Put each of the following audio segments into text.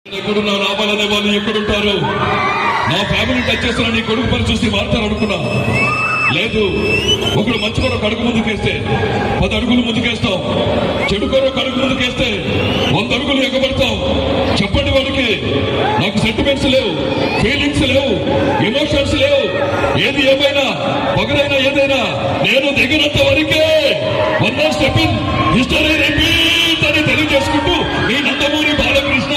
ఎక్కడున్నా రావాలనే వాళ్ళు ఎక్కడుంటారు? నా ఫ్యామిలీ టచ్ చేస్తున్నా నీ కొడుకు పని చూసి మారుతారు అనుకున్నా. లేదు, ఒకడు మంచి కొరకు అడుగు ముందుకేస్తే 10 అడుగులు ముందుకేస్తాం, చెడు కొరకు అడుగు ముందుకేస్తే 100 అడుగులు ఎగబడతాం. చెప్పండి వాడికి, నాకు సెంటిమెంట్స్ లేవు, ఫీలింగ్స్ లేవు, ఎమోషన్స్ లేవు. ఏది ఏమైనా పగలైనా ఏదైనా నేను దిగినంత వరకే. One step in history repeat అని తెలియజేసుకుంటూ ఈ నందమూరి బాలకృష్ణ.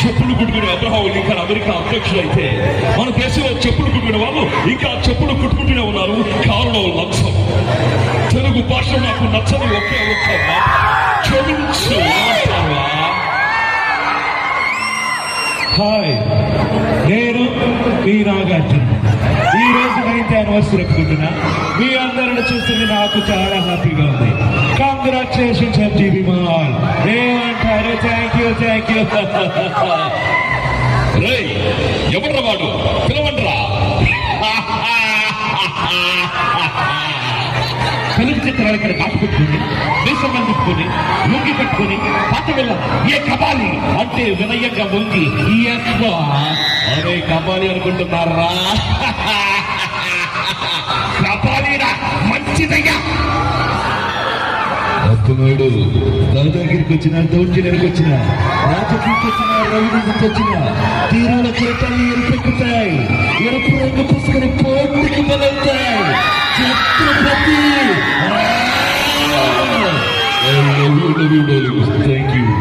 చెప్పులు కుట్టుకునే అబ్రహాం లింకన్ అమెరికా అధ్యక్షులైతే మన దేశంలో చెప్పులు కుట్టుకునే వాళ్ళు ఇంకా చెప్పులు కుట్టుకుంటూనే ఉన్నారు. కారణం లక్ష్యం. తెలుగు భాష నాకు నచ్చని ఒకే ఒక్క మాట, క్షమించు. హాయ్, నేను మీ నాగార్జున. ఈ రోజు 9th యానివర్సరీ జరుపుకుంటున్నా. మీ అందరిని చూస్తుంది నాకు చాలా హ్యాపీగా ఉంది. Congratulations GB mall. ఏమంటారు? Thank you. ఎవడ్రా వాడు? పిలవండ్రా. తెలుగు చిత్రాలు ఇక్కడ కాపుకుంటుంది, దేశం అందుకుని లొంగి కట్టుకుని పాత వెళ్ళ ఏ కబాలి అంటే వినయంగా వంగి అరే కబాలి అనుకుంటున్నారా? కబాలీరా మంచిదయ్యా. అర్థమేడు దాదాగిరికి వచ్చిన, దౌర్జన్యానికి వచ్చిన, రాజకీయకి వచ్చిన, రవికి వచ్చిన తీరాల చిరతాలు ఎరుపెక్కుతాయి. ఎరుపు రంగు పుస్తకం పోటీకి మొదలవుతాయి. ఛత్రపతి. Thank you.